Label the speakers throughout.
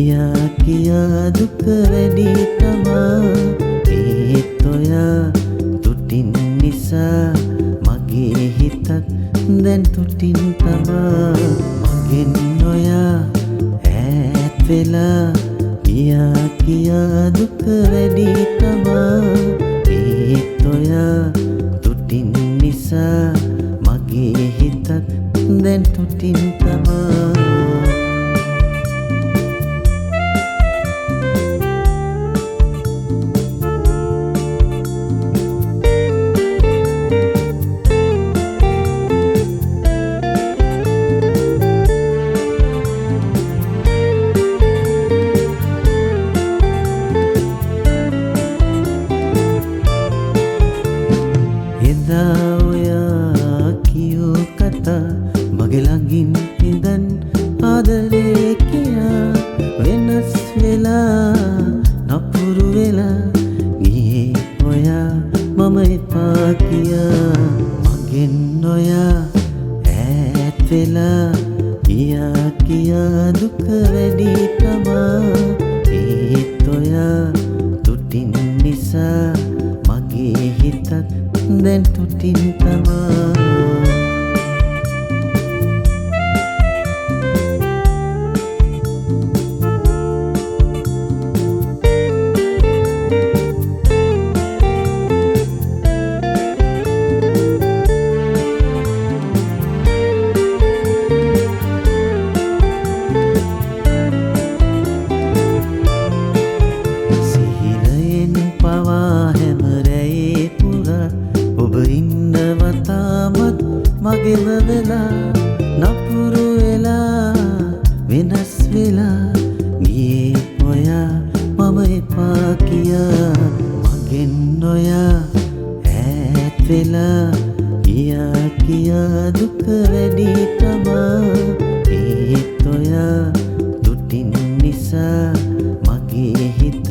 Speaker 1: කියා කියා දුක වැඩි තමා ඒත් ඔයා තුටින් නිසා මගේ හිතත් දැන් තුටින් තමා මගෙන් ඔයා ඈත් වෙලා කියා කියා දුක වැඩි තමා ඒත් ඔයා තුටින් නිසා මගේ හිතත් දැන් තුටින් තමා එදා ඔයා කියූ කතා මගේ ළඟින් ඉඳන් ආදරේ කියා වෙනස් වෙලා නපුරු වෙලා ගියේ ඔයා මම එපා කියා මගෙන් ඔයා ඈත් වෙලා කියා කියා දුක වැඩි තමා ඒත් ඔයා තුටින් නිසා මගේ හිතත් දැන් තුටින් තමා සිහිනයෙන් පවා හැම රැයේ පුරා ඔබ ඉන්නව තාමත් මගෙම වෙලා නපුරු වෙලා වෙනස් වෙලා ගියේ ඔයා මම එපා කියා මගෙන් ඔයා ඈත් වෙලා කියා කියා දුක වැඩි තමා ඒත් ඔයා තුටින් නිසා මගේ හිතත්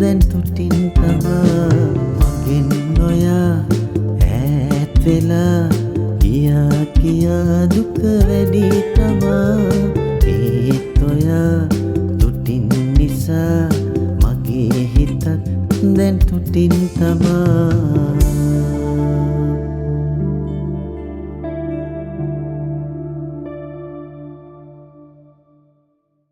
Speaker 1: දැන් තුටින් තමා මගෙන් ඔයා ඈත් වෙලා කියා කියා දුක වැඩි තමා ඒත් ඔයා තුටින් නිසා මගේ හිතත් දැන් තුටින් තමා